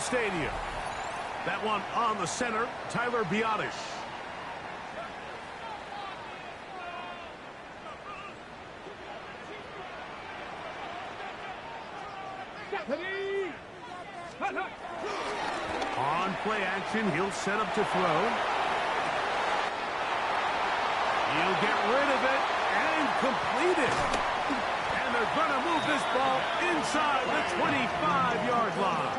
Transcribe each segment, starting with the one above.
Stadium. That one on the center, Tyler Biotish. On play action, he'll set up to throw. He'll get rid of it and complete it. And they're going to move this ball inside the 25-yard line.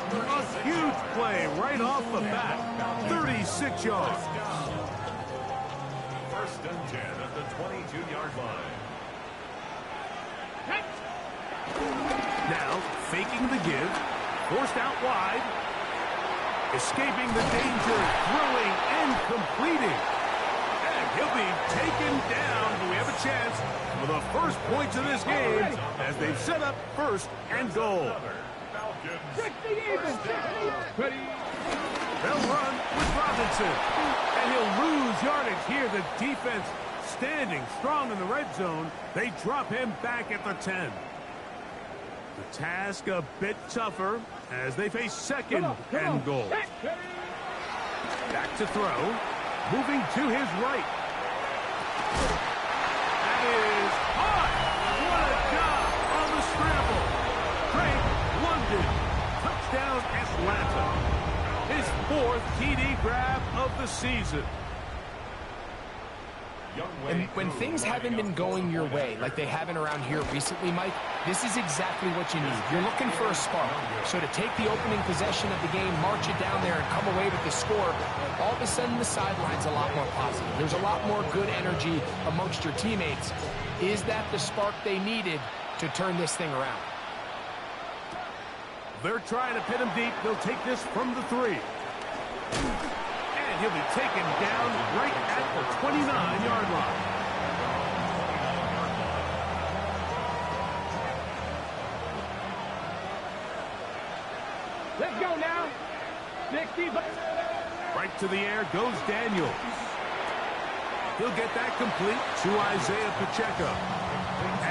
A huge play right off the bat. 36 yards. First and 10 at the 22-yard line. Now, faking the give, forced out wide, escaping the danger, throwing and completing. And he'll be taken down. Do we have a chance for the first points of this game as they've set up first and goal? 60 even. 60. They'll run with Robinson, and he'll lose yardage here. The defense standing strong in the red zone. They drop him back at the 10. The task a bit tougher as they face second and goal. Back to throw. Moving to his right. That is hot. What a job on the scramble. Craig London. Touchdown, Atlanta. His fourth TD grab of the season. And when things haven't been going your way, like they haven't around here recently, Mike, this is exactly what you need. You're looking for a spark. So to take the opening possession of the game, march it down there, and come away with the score, all of a sudden the sideline's a lot more positive. There's a lot more good energy amongst your teammates. Is that the spark they needed to turn this thing around? They're trying to pin him deep. They'll take this from the 3. He'll be taken down right at the 29-yard line. Let's go now. 60. Right to the air goes Daniels. He'll get that complete to Isaiah Pacheco.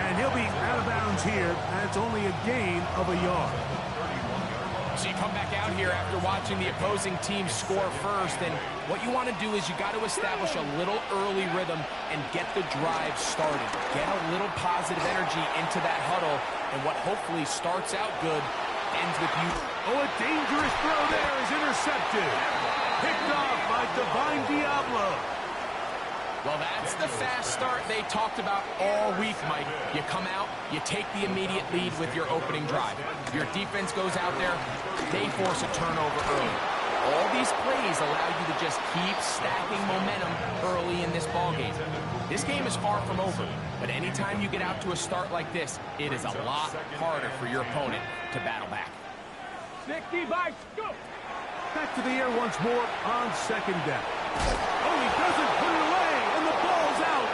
And he'll be out of bounds here. That's only a gain of a yard. So you come back out here after watching the opposing team score first, and what you want to do is you got to establish a little early rhythm and get the drive started. Get a little positive energy into that huddle, and what hopefully starts out good ends with you. Oh, a dangerous throw there is intercepted. Picked off by Divine Diablo. Well, that's the fast start they talked about all week, Mike. You come out, you take the immediate lead with your opening drive. Your defense goes out there, they force a turnover early. All these plays allow you to just keep stacking momentum early in this ballgame. This game is far from over, but anytime you get out to a start like this, it is a lot harder for your opponent to battle back. 60 by go. Back to the air once more on second down. Oh, he doesn't put it away, and the ball's out.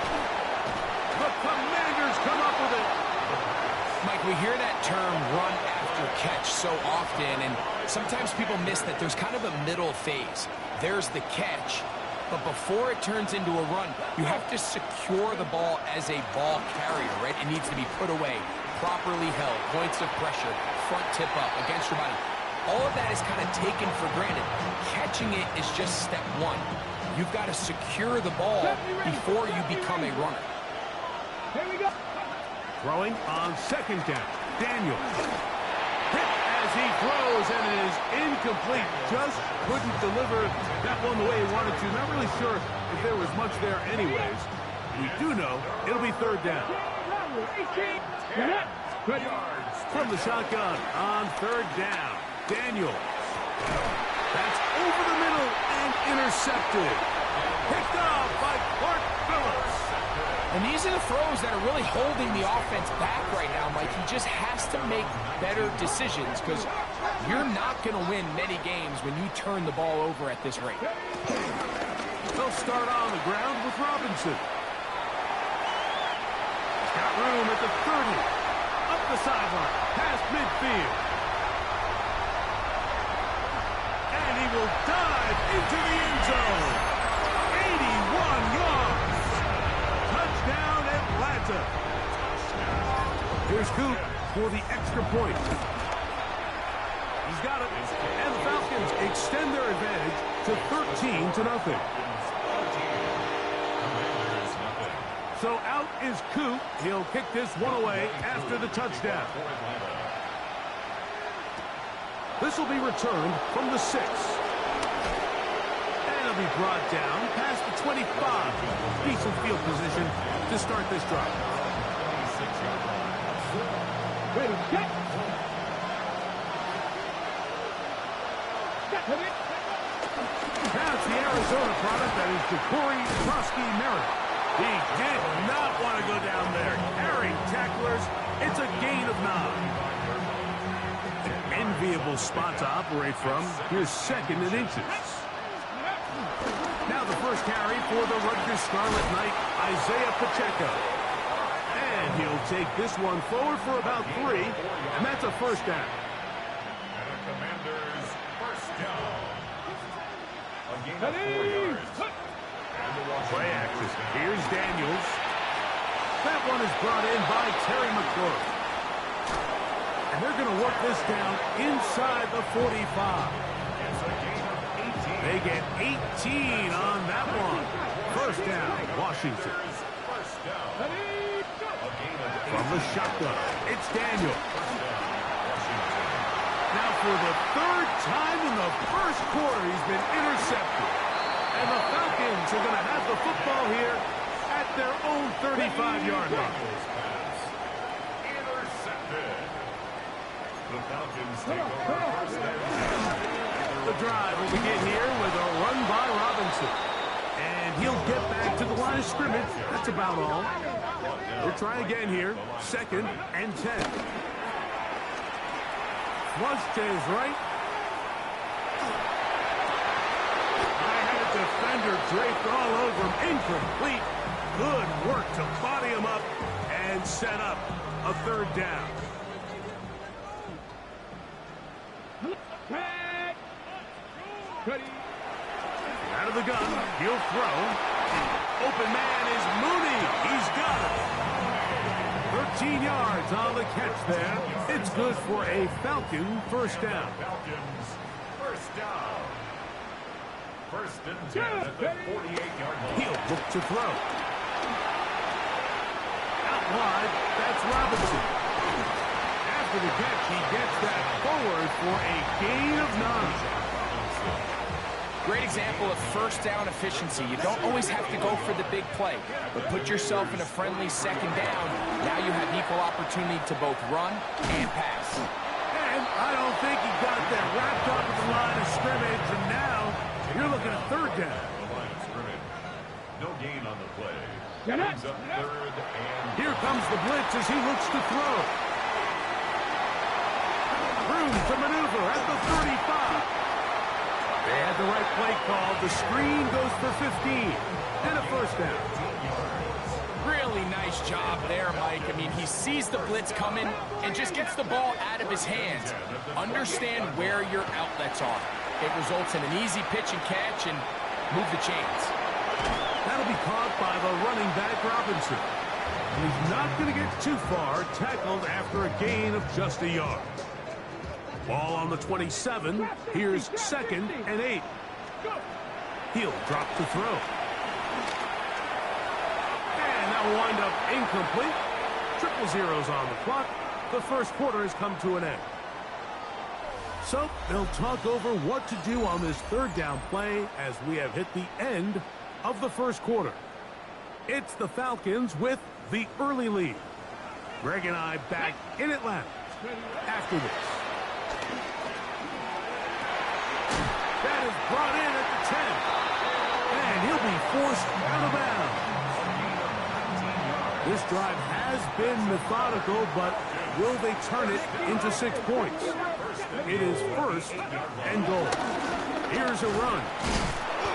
The Commanders come up with it. Mike, we hear that term run after catch so often, and sometimes people miss that there's kind of a middle phase. There's the catch, but before it turns into a run, you have to secure the ball as a ball carrier, right? It needs to be put away, properly held, points of pressure, front tip up against your body. All of that is kind of taken for granted. Catching it is just step one. You've got to secure the ball before you become a runner. Here we go. Throwing on second down. Daniel. Hit as he throws, and it is incomplete. Just couldn't deliver that one the way he wanted to. Not really sure if there was much there anyways. We do know it'll be third down. 18. From the shotgun on third down. Daniel. That's over the middle and intercepted. Picked off by Clark Phillips. And these are the throws that are really holding the offense back right now, Mike. He just has to make better decisions because you're not going to win many games when you turn the ball over at this rate. They'll start on the ground with Robinson. He's got room at the 30. Up the sideline. Past midfield. And he will dive into the end zone. 81 yards. Touchdown, Atlanta. Here's Coop for the extra point. He's got it. And the Falcons extend their advantage to 13-0. So out is Coop. He'll kick this one away after the touchdown. This will be returned from the 6. And it'll be brought down past the 25. Decent field position to start this drive. Ready, set. Now it's the Arizona product that is Ja'Cory Trotsky-Merritt. He did not want to go down there. Carrying tacklers, it's a gain of 9. An enviable spot to operate from. Here's 2nd and inches. Now the first carry for the Rutgers Scarlet Knight, Isaiah Pacheco. And he'll take this one forward for about 3, and that's a first down. And the Commanders' first down. A gain of 4 yards. Play action. Here's Daniels. That one is brought in by Terry McLaurin. And they're going to work this down inside the 45. They get 18 on that one. First down, Washington. From the shotgun, it's Daniel. Now for the 3rd time in the first quarter, he's been intercepted. And the Falcons are going to have the football here at their own 35-yard line. Intercepted. The Falcons take over first down. The drive will begin here with a run by Robinson. And he'll get back to the line of scrimmage. That's about all. We'll try again here. 2nd and 10. Flush to his right. Defender draped all over him. Incomplete. Good work to body him up and set up a 3rd down. Out of the gun. He'll throw. Open man is Mooney. He's got it. 13 yards on the catch there. It's good for a Falcon first down. Falcons first down. First and 10 at the 48-yard line. He'll look to throw. Out wide, that's Robinson. After the catch, he gets that forward for a gain of 9. Great example of first down efficiency. You don't always have to go for the big play, but put yourself in a friendly 2nd down. Now you have equal opportunity to both run and pass. And I don't think he got that wrapped up at the line of scrimmage, and now you're looking at 3rd down. The line of scrimmage. No gain on the play. Get it. Brings up 3rd and... Here comes the blitz as he looks to throw. Room to maneuver at the 35. They had the right play call. The screen goes for 15. And a first down. Really nice job there, Mike. I mean, he sees the blitz coming and just gets the ball out of his hands. Understand where your outlets are. It results in an easy pitch and catch and move the chains. That'll be caught by the running back, Robinson. And he's not going to get too far, tackled after a gain of just a yard. Ball on the 27. Here's 2nd and 8. He'll drop to throw. And that will wind up incomplete. 0-0 on the clock. The first quarter has come to an end. So they'll talk over what to do on this 3rd down play as we have hit the end of the first quarter. It's the Falcons with the early lead. Greg and I back in Atlanta after this. That is brought in at the 10. And he'll be forced out of bounds. This drive has been methodical, but will they turn it into 6 points? It is 1st and goal. Here's a run.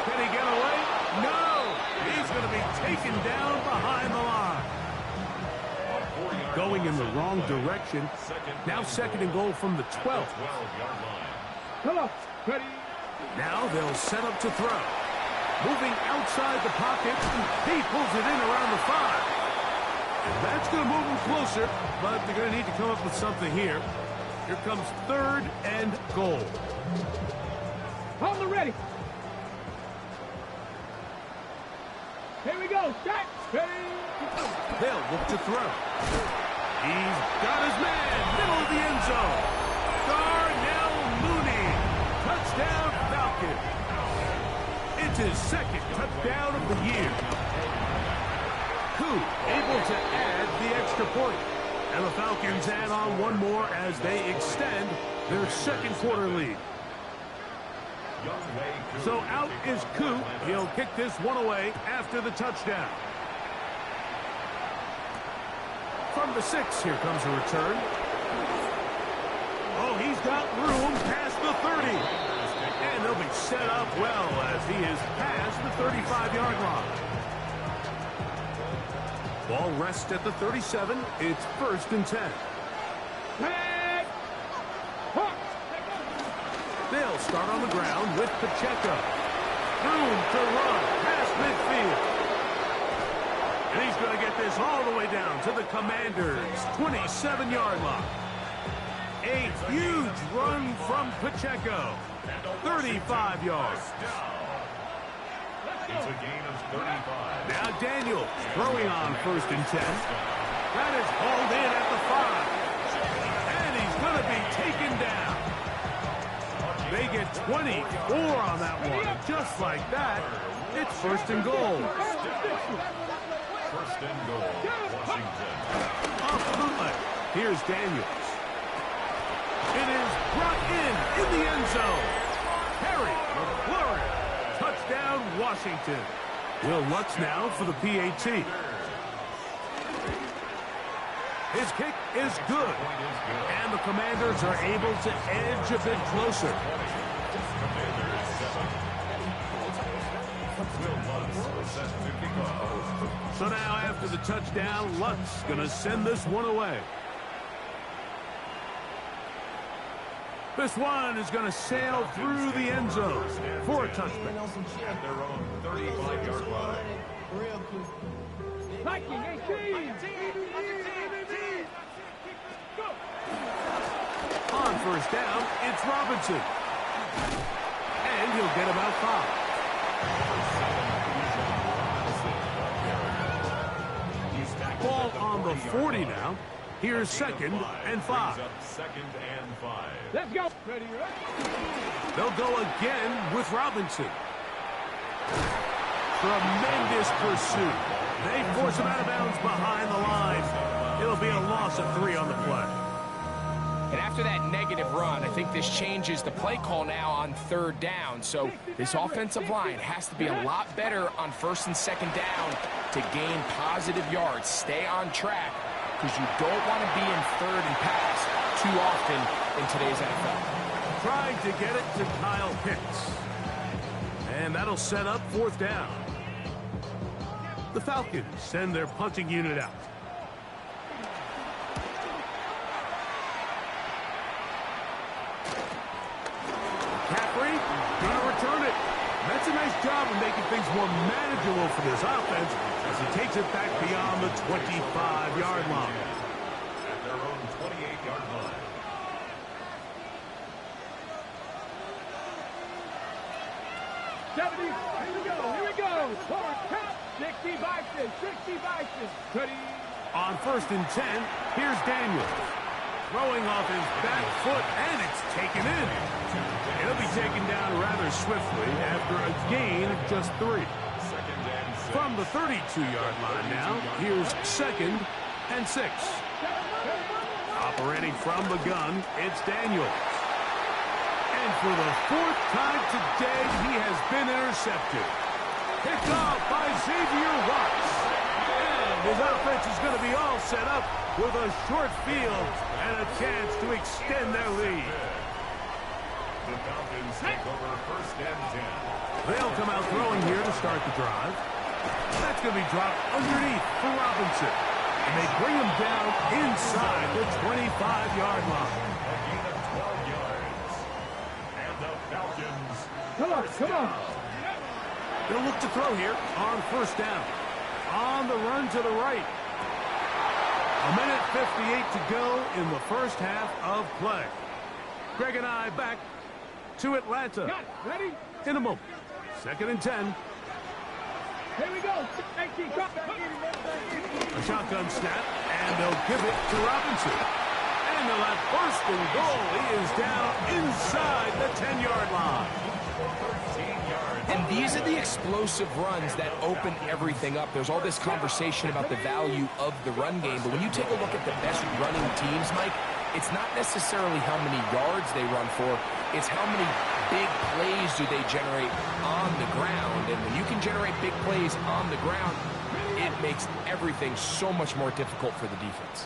Can he get away? No! He's going to be taken down behind the line. Going in the wrong direction. Now 2nd and goal from the 12. Come on. Ready. Now they'll set up to throw. Moving outside the pocket. He pulls it in around the 5. And that's going to move him closer, but they're going to need to come up with something here. Here comes 3rd and goal. On the ready. Here we go. Set. Ready. They'll look to throw. He's got his man. Middle of the end zone. Darnell Mooney. Touchdown Falcon. It's his 2nd touchdown of the year. Koo able to add the extra point. And the Falcons add on one more as they extend their 2nd quarter lead. So out is Koo. He'll kick this one away after the touchdown. From the 6, here comes a return. Oh, he's got room past the 30. And he'll be set up well as he is past the 35-yard line. Ball rests at the 37. It's 1st and 10. They'll start on the ground with Pacheco. Room to run past midfield. And he's going to get this all the way down to the Commanders' 27-yard line. A huge run from Pacheco. 35 yards. It's a gain of 35. Now Daniels throwing on 1st and 10. That is hauled in at the 5. And he's going to be taken down. They get 24 on that one. And just like that, it's 1st and goal. 1st and goal, Washington. Off the bootleg. Here's Daniels. It is brought in the end zone. Harry McLaurin. Touchdown, Washington. Will Lutz now for the PAT. His kick is good. And the Commanders are able to edge a bit closer. So now after the touchdown, Lutz going to send this one away. This one is going to sail through the end zone for a touchback. At their own 35-yard line. Viking 18. On 1st down, it's Robinson. And he'll get about 5. Ball on the 40 now. Here's 2nd and 5. 2nd and 5. Let's go. Ready, ready. They'll go again with Robinson. Tremendous pursuit. They force him out of bounds behind the line. It'll be a loss of 3 on the play. And after that negative run, I think this changes the play call now on 3rd down. So this offensive line has to be a lot better on 1st and 2nd down to gain positive yards. Stay on track because you don't want to be in 3rd and pass too often in today's NFL. Trying to get it to Kyle Pitts. And that'll set up 4th down. The Falcons send their punting unit out. Gonna return it. That's a nice job of making things more manageable for this offense as he takes it back beyond the 25-yard line. At their own 28-yard line. Here we go. Here we go. Forward count. 60 Bison. 60 Bison. Ready. On 1st and 10, here's Daniels. Throwing off his back foot, and it's taken in. He'll be taken down rather swiftly after a gain of just 3. From the 32-yard line now, here's 2nd and 6. Operating from the gun, it's Daniels. And for the 4th time today, he has been intercepted. Picked off by Xavier Watts. And his offense is going to be all set up with a short field and a chance to extend their lead. The Falcons take over 1st and 10. They'll come out throwing here to start the drive. That's going to be dropped underneath for Robinson. And they bring him down inside the 25-yard line. A gain of 12 yards. And the Falcons. Come on, come on. They'll look to throw here on 1st down. On the run to the right. 1:58 to go in the 1st half of play. Greg and I back to Atlanta. Got it. Ready? In a moment. 2nd and 10. Here we go. 19, cut. A shotgun snap, and they'll give it to Robinson. And they'll have 1st and goal. He is down inside the 10-yard line. And these are the explosive runs that open everything up. There's all this conversation about the value of the run game, but when you take a look at the best running teams, Mike, it's not necessarily how many yards they run for, it's how many big plays do they generate on the ground. And when you can generate big plays on the ground, it makes everything so much more difficult for the defense.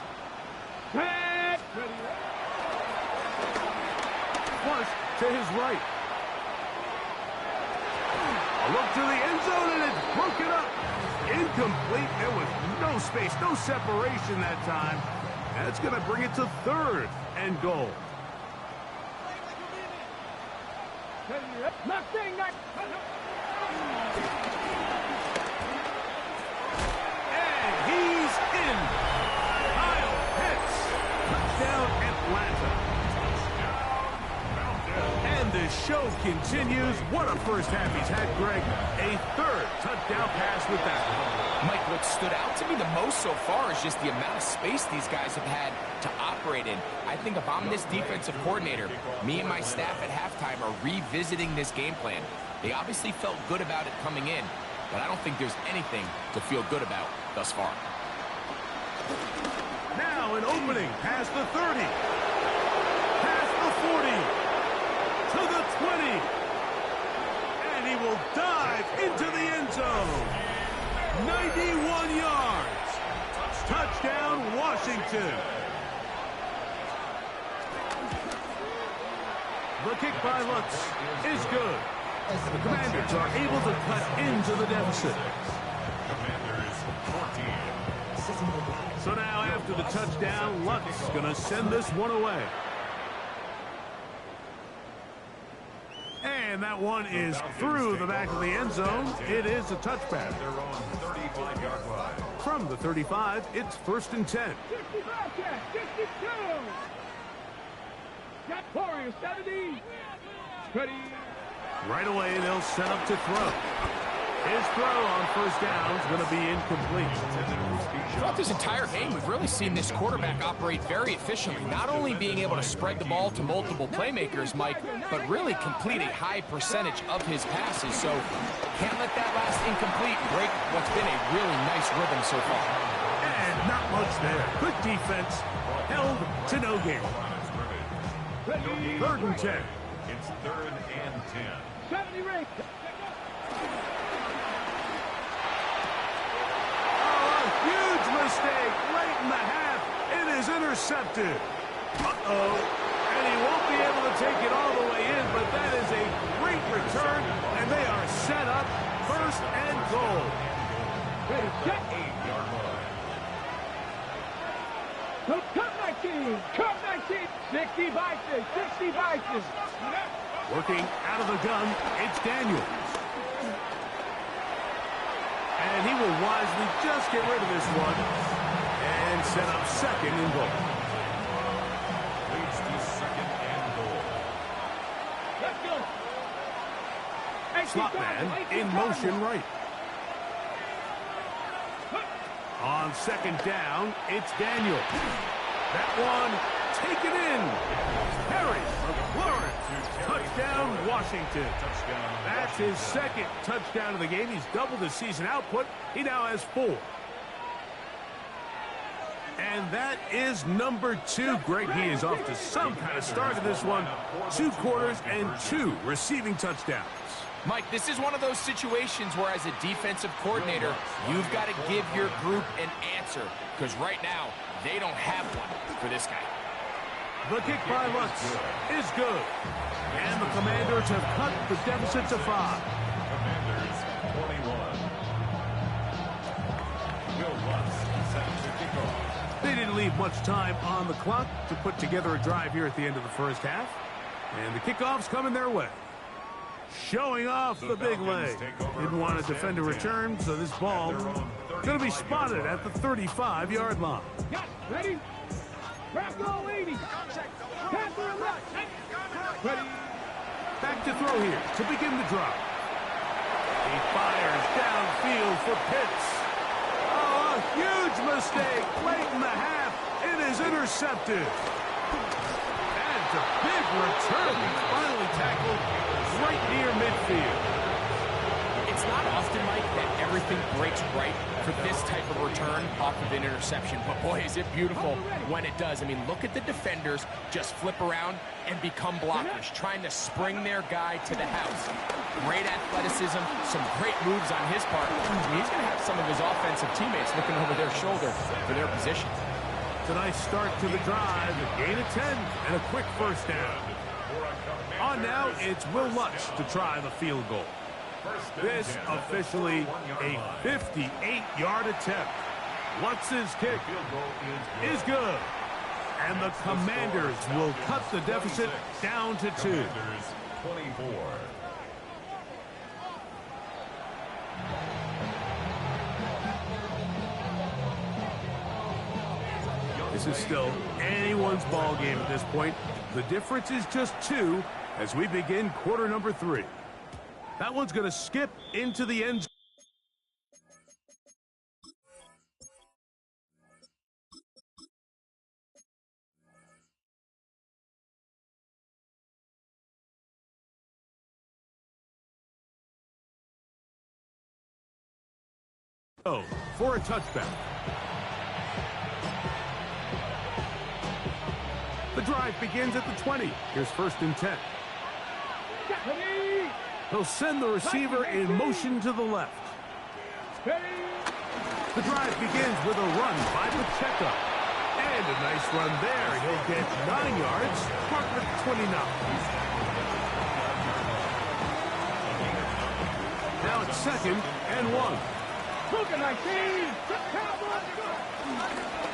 Plus, to his right. A look to the end zone, and it's broken up. Incomplete. There was no space, no separation that time. That's going to bring it to 3rd and goal. And he's in. Kyle Pitts. Touchdown, Atlanta. And the show continues. What a first half he's had, Greg. A 3rd touchdown pass with that. Mike, what stood out to me the most so far is just the amount of space these guys have had to operate in. I think if I'm this defensive coordinator, me and my staff at halftime are revisiting this game plan. They obviously felt good about it coming in, but I don't think there's anything to feel good about thus far. Now an opening past the 30. Past the 40. To the 20. And he will dive into the end zone. 91 yards. Touchdown, Washington. The kick by Lutz is good. The Commanders are able to cut into the deficit. So now after the touchdown, Lutz is going to send this one away. And that one is through the back of the end zone. It is a touchback. From the 35, it's 1st and 10. 52. Got Warriors 70. Ready. Right away, they'll set up to throw. His throw on 1st down is going to be incomplete. Throughout this entire game, we've really seen this quarterback operate very efficiently, not only being able to spread the ball to multiple playmakers, Mike, but really complete a high percentage of his passes. So can't let that last incomplete break what's been a really nice rhythm so far. And not much there. Good defense. Held to no gain. 3rd and 10. It's 3rd and 10. 70 rate. Huge mistake late in the half. It is intercepted. Uh-oh. And he won't be able to take it all the way in, but that is a great return, and they are set up 1st and goal. Ready, set. 8-yard line. So cut 19. Cut 19. 60 Vikings. 60 Vikings. Working out of the gun, it's Daniels. And he will wisely just get rid of this one and set up 2nd and goal. Leads to 2nd and goal. Let's go. Slot man in motion right. On 2nd down, it's Daniel. That one taken in. Perry of Florence. Touchdown, Washington. That's his 2nd touchdown of the game. He's doubled his season output. He now has 4. And that is number 2. Greg, he is off to some kind of start in this one. 2 quarters and 2 receiving touchdowns. Mike, this is one of those situations where as a defensive coordinator, you've got to give your group an answer, because right now, they don't have one for this guy. The kick by Lutz is good. And the Commanders have cut the deficit to 5. Commanders 21. Will Lutz set to kick off. They didn't leave much time on the clock to put together a drive here at the end of the first half. And the kickoff's coming their way. Showing off the big leg. Didn't want to defend a return, so this ball going to be spotted at the 35-yard line. Got it. Ready. Grab goal 80. Pass to the left. Back to throw here to begin the drive. He fires downfield for Pitts. Oh, a huge mistake late in the half. It is intercepted. And a big return. Finally tackled right near midfield. It's not often, Mike, that everything breaks right for this type of return off of an interception. But, boy, is it beautiful when it does. I mean, look at the defenders just flip around and become blockers, trying to spring their guy to the house. Great athleticism, some great moves on his part. He's going to have some of his offensive teammates looking over their shoulder for their position. It's a nice start to the drive, a gain of 10, and a quick first down. On now, it's Will Lutz to try the field goal. This officially a 58-yard attempt. Lutz's kick is good. And the Commanders will cut the deficit down to 2. 24. This is still anyone's ball game at this point. The difference is just 2 as we begin quarter number 3. That one's going to skip into the end zone. For a touchback. The drive begins at the 20. Here's 1st and 10. He'll send the receiver in motion to the left. The drive begins with a run by Pacheco. And a nice run there. He'll get 9 yards, marked at 29. Now it's 2nd and 1.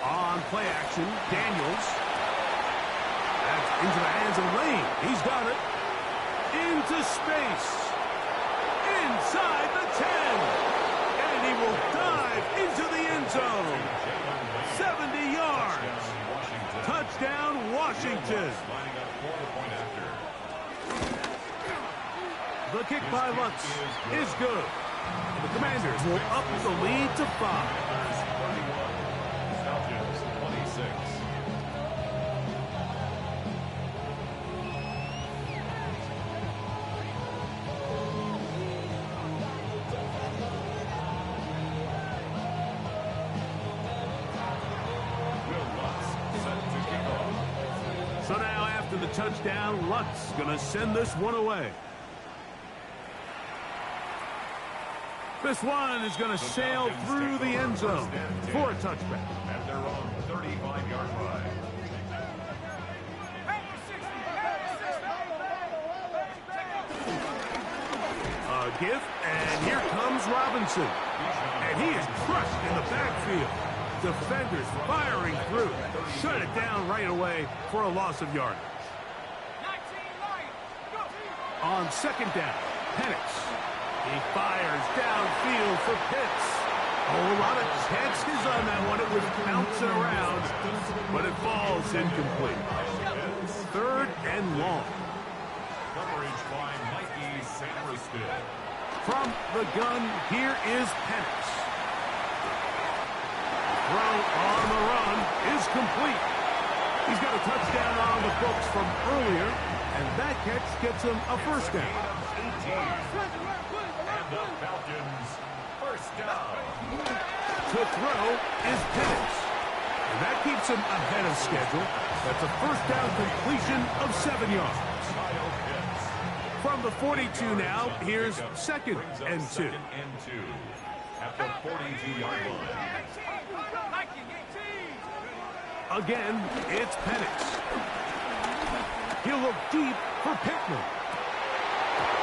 On play action, Daniels. That's into the hands of Lane. He's got it. Into space. Inside the 10. And he will dive into the end zone. 70 yards. Touchdown, Washington. The kick by Lutz is good. The Commanders will up the lead to 5. Falcons 26. So now after the touchdown, Lutz going to send this one away. This one is going to sail through the end zone for a touchback. At their own 35-yard line. A give, and here comes Robinson. And he is crushed in the backfield. Defenders firing through. Shut it down right away for a loss of yardage. On 2nd down, Penix. He fires downfield for Pitts. Oh, a lot of chances on that one. It was bouncing around, but it falls incomplete. 3rd and long. Coverage by Mikey Samuelson. From the gun, here is Penix. Throw on the run is complete. He's got a touchdown on the books from earlier, and that catch gets him a first down. And the Falcons first down. To throw is Penix. And that keeps him ahead of schedule. That's a first down completion of 7 yards. From the 42 now, here's 2nd and 2. At the 42-yard line. Again, it's Penix. He'll look deep for Pittman.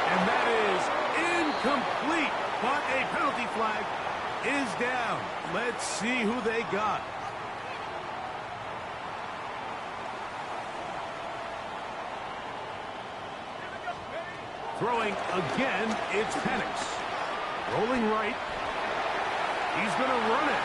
And that is incomplete. But a penalty flag is down. Let's see who they got. Throwing again, it's Penix. Rolling right. He's going to run it.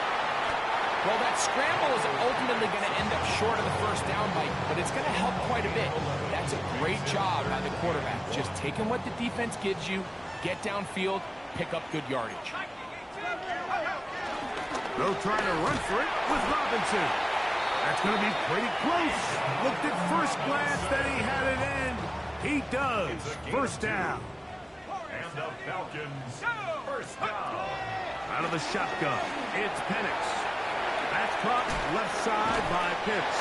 Well, that scramble is ultimately going to end up short of the first down, Mike, but it's going to help quite a bit. That's a great job by the quarterback. Just taking what the defense gives you, get downfield, pick up good yardage. They'll try to run for it with Robinson. That's going to be pretty close. Looked at first glance that he had it in. He does. First down. And the Falcons, first down. Out of the shotgun, it's Penix. That's caught left side by Pitts.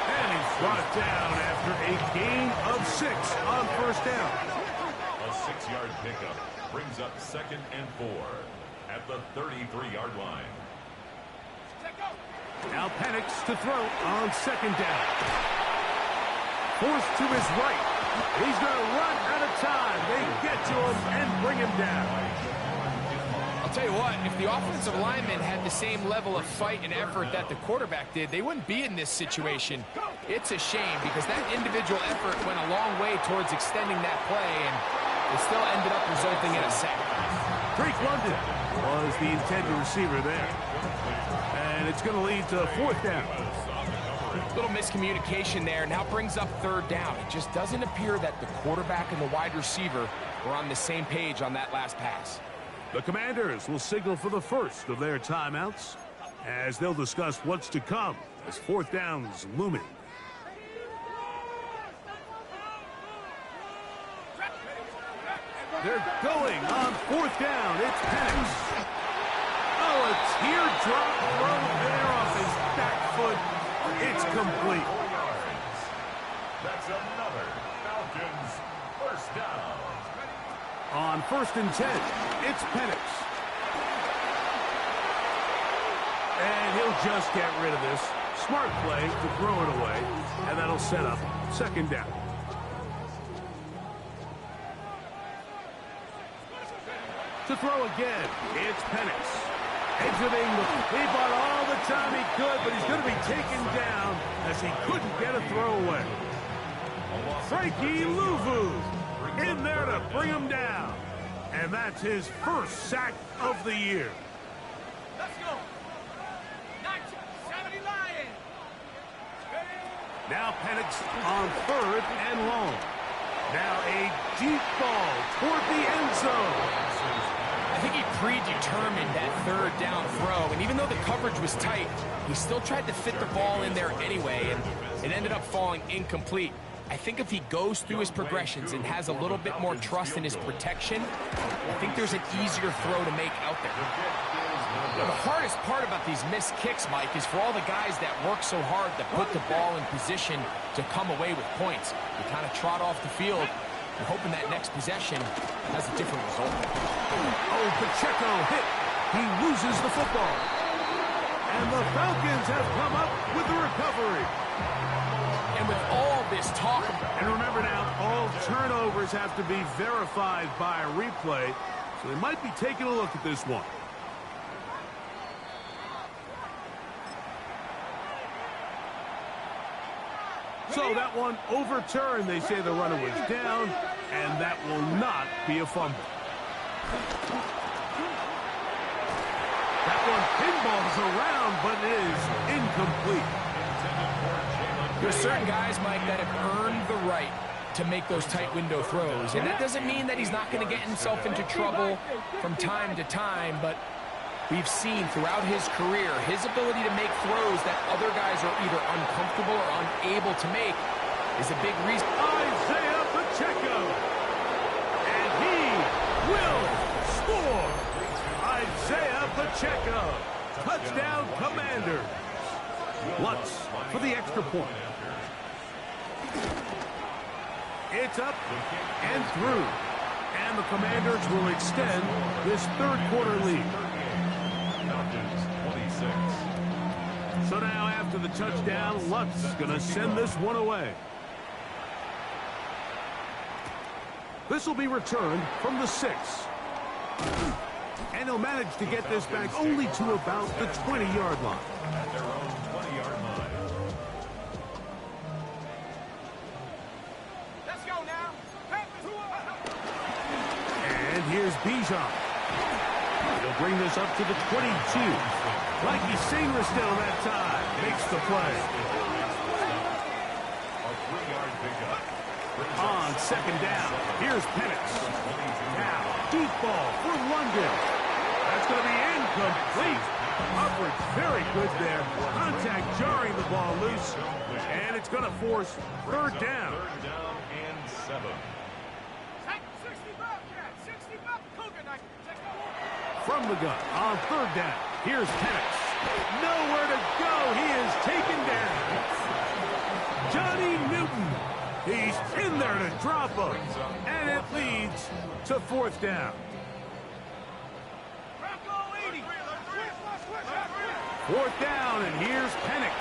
And he's brought down after a gain of 6 on first down. A 6-yard pickup brings up 2nd and 4 at the 33-yard line. Now Penix to throw on 2nd down. Forced to his right. He's going to run out of time. They get to him and bring him down. I'll tell you what, if the offensive lineman had the same level of fight and effort that the quarterback did, they wouldn't be in this situation. It's a shame because that individual effort went a long way towards extending that play, and it still ended up resulting in a sack. Drake London was the intended receiver there. And it's going to lead to 4th down. Little miscommunication there. Now brings up 3rd down. It just doesn't appear that the quarterback and the wide receiver were on the same page on that last pass. The Commanders will signal for the first of their timeouts as they'll discuss what's to come as 4th down's looming. They're going on 4th down. It's Penix. Oh, a teardrop throw there off his back foot. It's complete. That's another Falcons first down. On 1st and 10, it's Penix. And he'll just get rid of this. Smart play to throw it away, and that'll set up 2nd down. To throw again, it's Penix. Exiting he bought all the time he could, but he's going to be taken down as he couldn't get a throwaway. Frankie Louvu in there to bring him down. And that's his first sack of the year. Let's go. 1970 Lions. Now Penix on 3rd and long. Now a deep ball toward the end zone. I think he predetermined that 3rd down throw, and even though the coverage was tight, he still tried to fit the ball in there anyway, and it ended up falling incomplete. I think if he goes through his progressions and has a little bit more trust in his protection, I think there's an easier throw to make out there. You know, the hardest part about these missed kicks, Mike, is for all the guys that work so hard to put the ball in position to come away with points. You kind of trot off the field, and hoping that next possession has a different result. Oh, Pacheco hit. He loses the football. And the Falcons have come up with the recovery. And with all this talk... And remember now, all turnovers have to be verified by a replay, so they might be taking a look at this one. So that one overturned. They say the runner was down, and that will not be a fumble. That one pinballs around, but is incomplete. There's certain guys, Mike, that have earned the right to make those tight window throws. And that doesn't mean that he's not going to get himself into trouble from time to time, but we've seen throughout his career his ability to make throws that other guys are either uncomfortable or unable to make is a big reason. Isaiah Pacheco. And he will score. Isaiah Pacheco. Touchdown, Commanders. Lutz for the extra point. It's up and through. And the Commanders will extend this 3rd quarter lead. So now after the touchdown, Lutz is going to send this one away. This will be returned from the 6. And he'll manage to get this back only to about the 20-yard line. At their own 20-yard line. Let's go now. And here's Bijan. He'll bring this up to the 22. Mikey Singer still that time. Makes the play. A 3-yard pickup. On second down, here's Penix. Now, deep ball for London. That's going to be incomplete. Coverage very good there. Contact jarring the ball loose. And it's going to force third down. Third down and 7. From the gun on third down, here's Penix. Nowhere to go. He is taken down. Johnny Newton. He's in there to drop him. And it leads to fourth down. Fourth down, and here's Penix.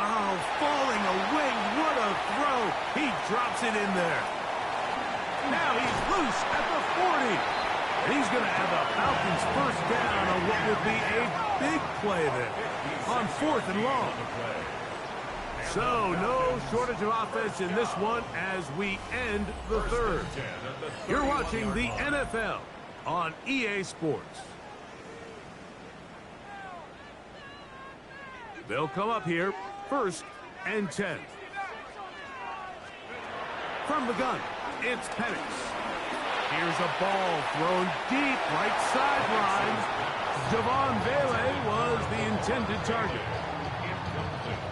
Oh, falling away. What a throw. He drops it in there. Now he's loose at the 40. And he's going to have the Falcons first down on what would be a big play there on fourth and long. So no shortage of offense in this one as we end the third. You're watching the NFL on EA Sports. They'll come up here, first and 10. From the gun, it's Penix. Here's a ball thrown deep, right sideline. Javon Bailey was the intended target.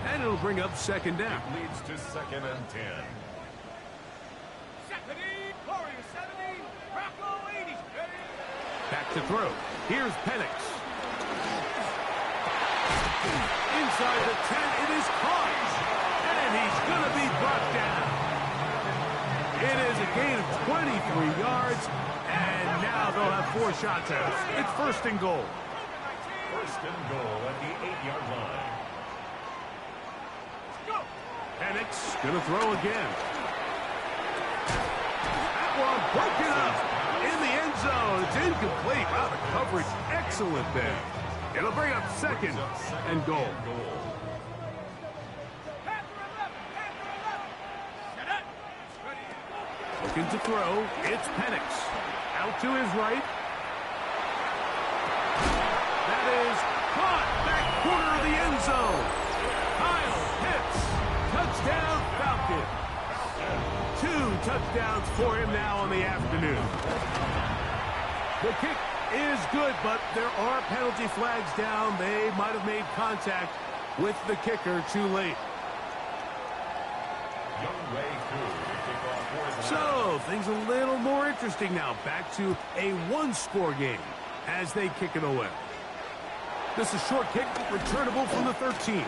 And it'll bring up second down. Leads to second and 10. Back to throw. Here's Penix. Inside the 10, it is caught. And he's going to be brought down. It is a gain of 23 yards. And now they'll have 4 shots at us. It's first and goal. First and goal at the 8-yard line. Penix going to throw again. That one broken up in the end zone. It's incomplete. Wow, the coverage excellent there. It'll bring up second and goal. Looking to throw. It's Penix. Out to his right. That is caught. Back corner of the end zone. Kyle Pitts. Touchdown Falcons. 2 touchdowns for him now on the afternoon. The kick is good, but there are penalty flags down. They might have made contact with the kicker too late. So, things a little more interesting now. Back to a 1-score game as they kick it away. This is short kick, returnable from the 13.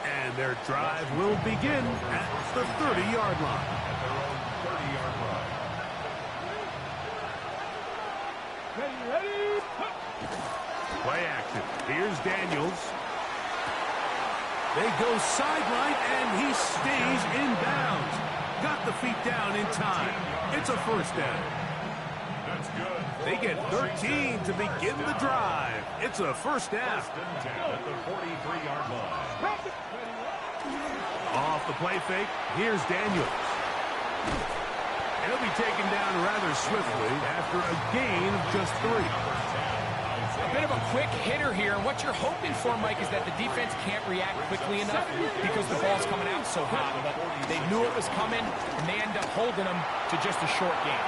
And their drive will begin at the 30-yard line. At their own 30-yard line. Ready. Play action. Here's Daniels. They go sideline, and he stays in bounds. Got the feet down in time. It's a first down. That's good. They get 13 to begin the drive. It's a first down. First and 10 at the 43-yard line. Off the play fake, here's Daniels. And he'll be taken down rather swiftly after a gain of just 3. A bit of a quick hitter here, and what you're hoping for, Mike, is that the defense can't react quickly enough because the ball's coming out so hot. But they knew it was coming, and they end up holding them to just a short game.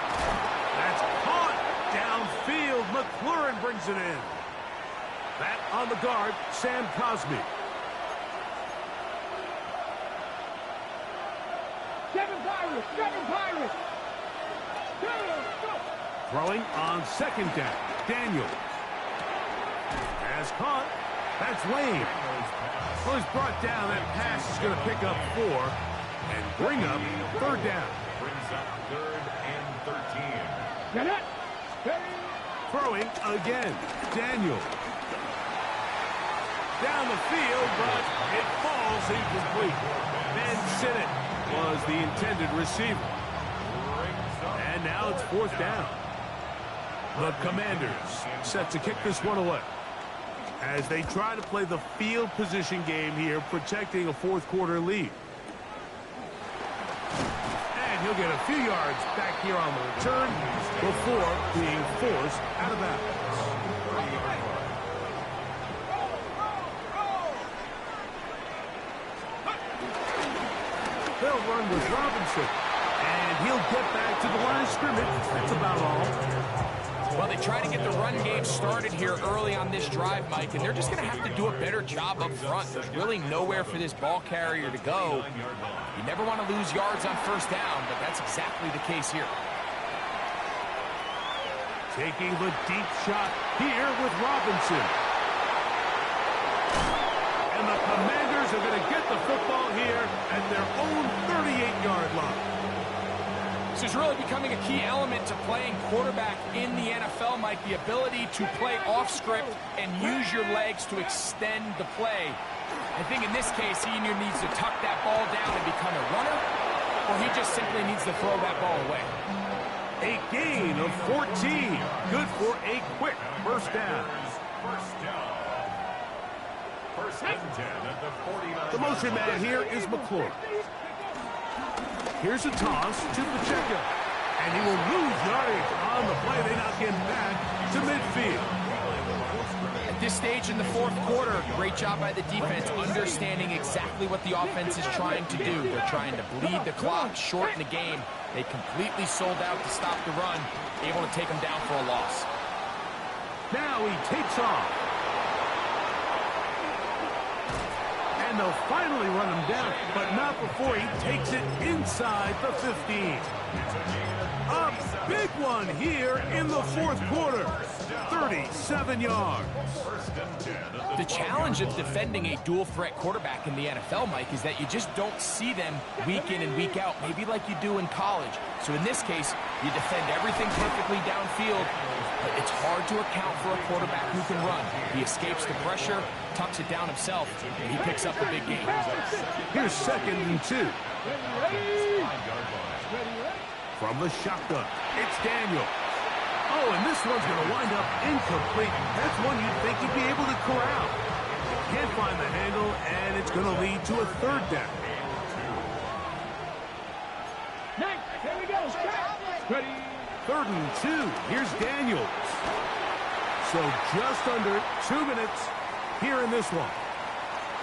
That's caught downfield. McLaurin brings it in. That on the guard, Sam Cosmi. Kevin Pirates. Throwing on second down, Daniels. Has caught. That's Lane. Well, he's brought down. That pass is going to pick up 4 and bring up third down. Brings up third and 13. Get it. Throwing again, Daniels. Down the field, but it falls incomplete. Ben Sinnott was the intended receiver. And now it's fourth down. The Commanders set to kick this one away as they try to play the field position game here, protecting a fourth quarter lead. And he'll get a few yards back here on the return before being forced out of bounds. They'll run with Robinson, and he'll get back to the line of scrimmage. That's about all. Well, they try to get the run game started here early on this drive, Mike, and they're just going to have to do a better job up front. There's really nowhere for this ball carrier to go. You never want to lose yards on first down, but that's exactly the case here. Taking the deep shot here with Robinson. And the Commanders are going to get the football here at their own 38-yard line. This is really becoming a key element to playing quarterback in the NFL, Mike, the ability to play off script and use your legs to extend the play. I think in this case, he either needs to tuck that ball down and become a runner, or he just simply needs to throw that ball away. A gain of 14. Good for a quick first down. First and 10 at the 49. The motion man here is McClure. Here's a toss to Pacheco. And he will lose yardage on the play. They knock him back to midfield. At this stage in the fourth quarter, great job by the defense understanding exactly what the offense is trying to do. They're trying to bleed the clock, shorten the game. They completely sold out to stop the run, able to take them down for a loss. Now he takes off. And they'll finally run him down, but not before he takes it inside the 15. A big one here in the fourth quarter. 37 yards. The challenge of defending a dual-threat quarterback in the NFL, Mike, is that you just don't see them week in and week out, maybe like you do in college. So in this case, you defend everything perfectly downfield, but it's hard to account for a quarterback who can run. He escapes the pressure, tucks it down himself, and he picks up the big game. Here's 2nd and 2. From the shotgun, it's Daniel. Oh, and this one's going to wind up incomplete. That's one you'd think he'd be able to corral. Can't find the handle, and it's going to lead to a 3rd down. Next, here we go. Ready. 3rd and 2. Here's Daniels. So just under 2 minutes here in this one.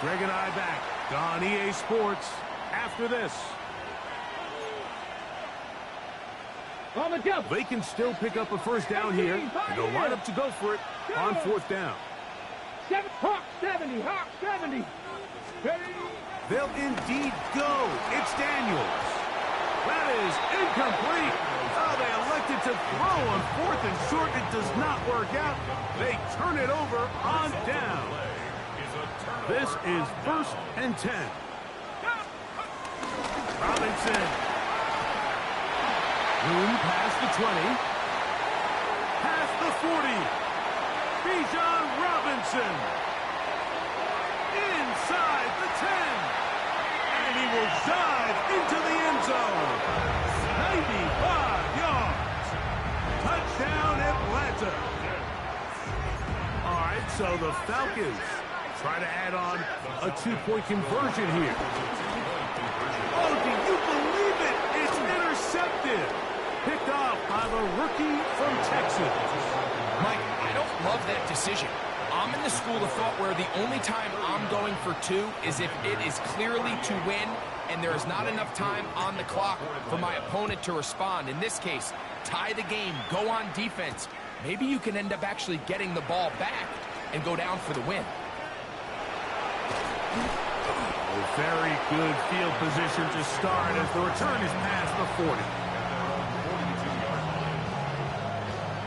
Greg and I back on EA Sports after this. On the jump. They can still pick up a first down here, and they'll line up to go for it on 4th down. Hawk 70. Hawk 70. Ready. They'll indeed go. It's Daniels. That is incomplete. Oh, they elected to throw on 4th and short. It does not work out. They turn it over on down. This is 1st and 10. Robinson. Room past the 20. Past the 40. Bijan Robinson. Inside the 10. And he will dive into the end zone. 95 yards. Touchdown Atlanta. All right, so the Falcons try to add on a 2-point conversion here. Oh, do you believe it? It's intercepted. Picked off by the rookie from Texas. Mike, I don't love that decision. I'm in the school of thought where the only time I'm going for 2 is if it is clearly to win and there is not enough time on the clock for my opponent to respond. In this case, tie the game, go on defense. Maybe you can end up actually getting the ball back and go down for the win. A very good field position to start as the return is past the 40.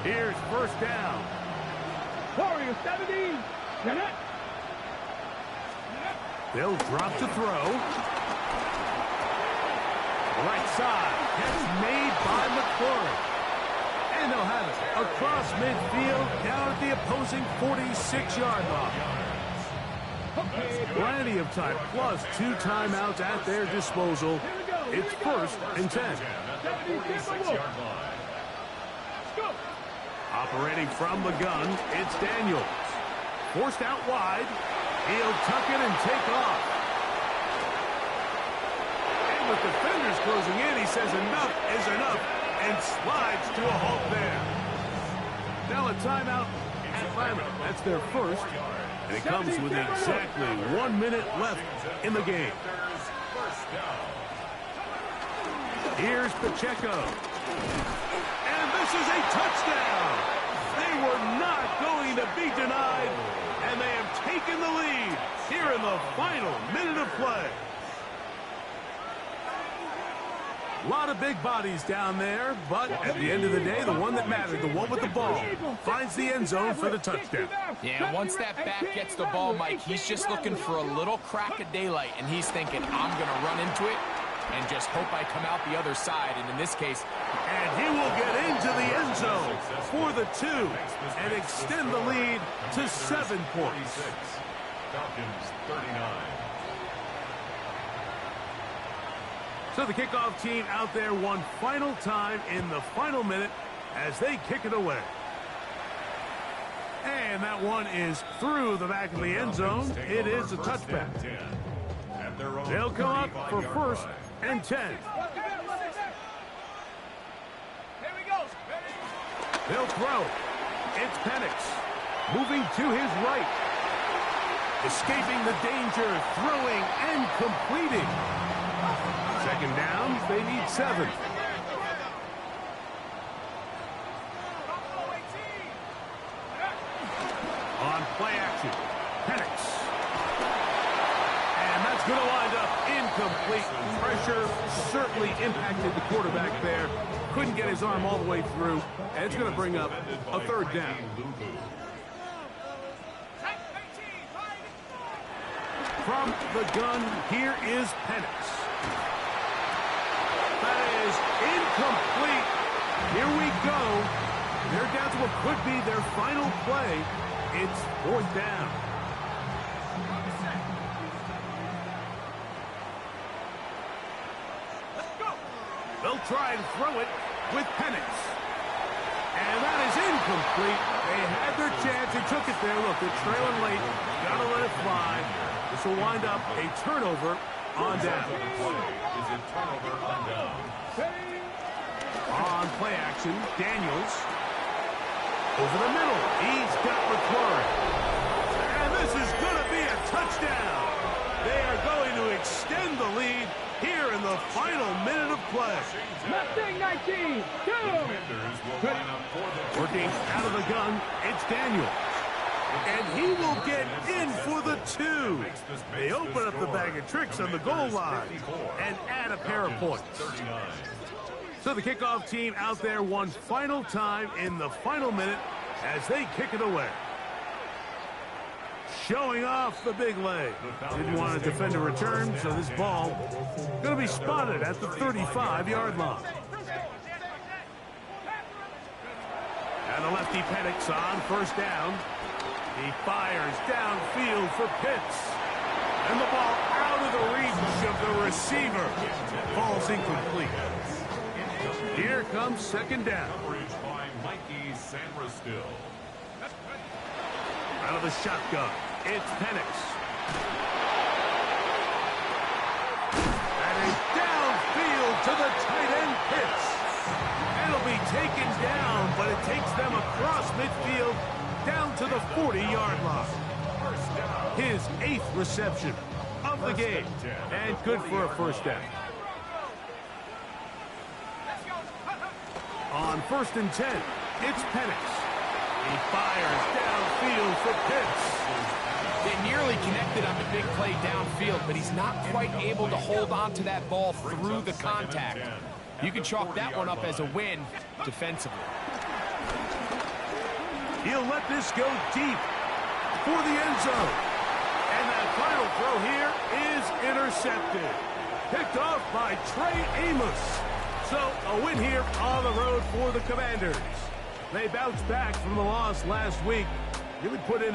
Here's 1st down. Warrior 70. Jeanette. They'll drop to throw. Right side. Catch made by McClure. And they'll have it across midfield down at the opposing 46-yard line. Plenty of time, plus 2 timeouts at their disposal. It's 1st and 10. Operating from the gun, it's Daniels. Forced out wide. He'll tuck it and take off. And with defenders closing in, he says enough is enough and slides to a halt there. Now a timeout, Atlanta. That's their first. And it comes with exactly 1 minute left in the game. Here's Pacheco. And this is a touchdown. They were not going to be denied, and they have taken the lead here in the final minute of play. A lot of big bodies down there, but at the end of the day, the one that mattered, the one with the ball, finds the end zone for the touchdown. Yeah, once that back gets the ball, Mike, he's just looking for a little crack of daylight, and he's thinking, I'm going to run into it and just hope I come out the other side. And in this case, and he will get into the end zone for the 2 and extend the lead to 7 points. Falcons 39. So the kickoff team out there one final time in the final minute as they kick it away. And that one is through the back of the end zone. It is a touchback. They'll come up for 1st and 10. They'll throw. It's Penix. Moving to his right. Escaping the danger, throwing and completing. 2nd down, they need 7. On play action, Penix. And that's going to wind up incomplete. Pressure certainly impacted the quarterback there. Couldn't get his arm all the way through. And it's going to bring up a 3rd down. From the gun, here is Penix. That is incomplete. Here we go. They're down to what could be their final play. It's 4th down. They'll try and throw it with Penix. And that is incomplete. They had their chance. They took it there. Look, they're trailing late. Got to let it fly. This will wind up a turnover on down. Is a turnover on down. On play action, Daniels. Over the middle. He's got McLaurin. And this is going to be a touchdown. They are going to extend the lead here in the final minute of play. Mustang 19, go! Working out of the gun, it's Daniel. And he will get in for the 2. They open up the bag of tricks on the goal line and add a pair of points. So the kickoff team out there one final time in the final minute as they kick it away. Showing off the big leg. Didn't want to defend a return, so this ball going to be spotted at the 35-yard line. And the lefty Penix on 1st down. He fires downfield for Pitts. And the ball out of the reach of the receiver. Falls incomplete. Here comes 2nd down. Out of the shotgun, it's Penix. And it's downfield to the tight end Pitts. It'll be taken down, but it takes them across midfield down to the 40-yard line. His 8th reception of the game, and good for a 1st down. On 1st and 10, it's Penix. He fires downfield for Pitts. they nearly connected on the big play downfield, but he's not quite able to hold on to that ball through the contact. You can chalk that one up as a win defensively. He'll let this go deep for the end zone. And that final throw here is intercepted. Picked off by Trey Amos. So a win here on the road for the Commanders. They bounced back from the loss last week. Really put in a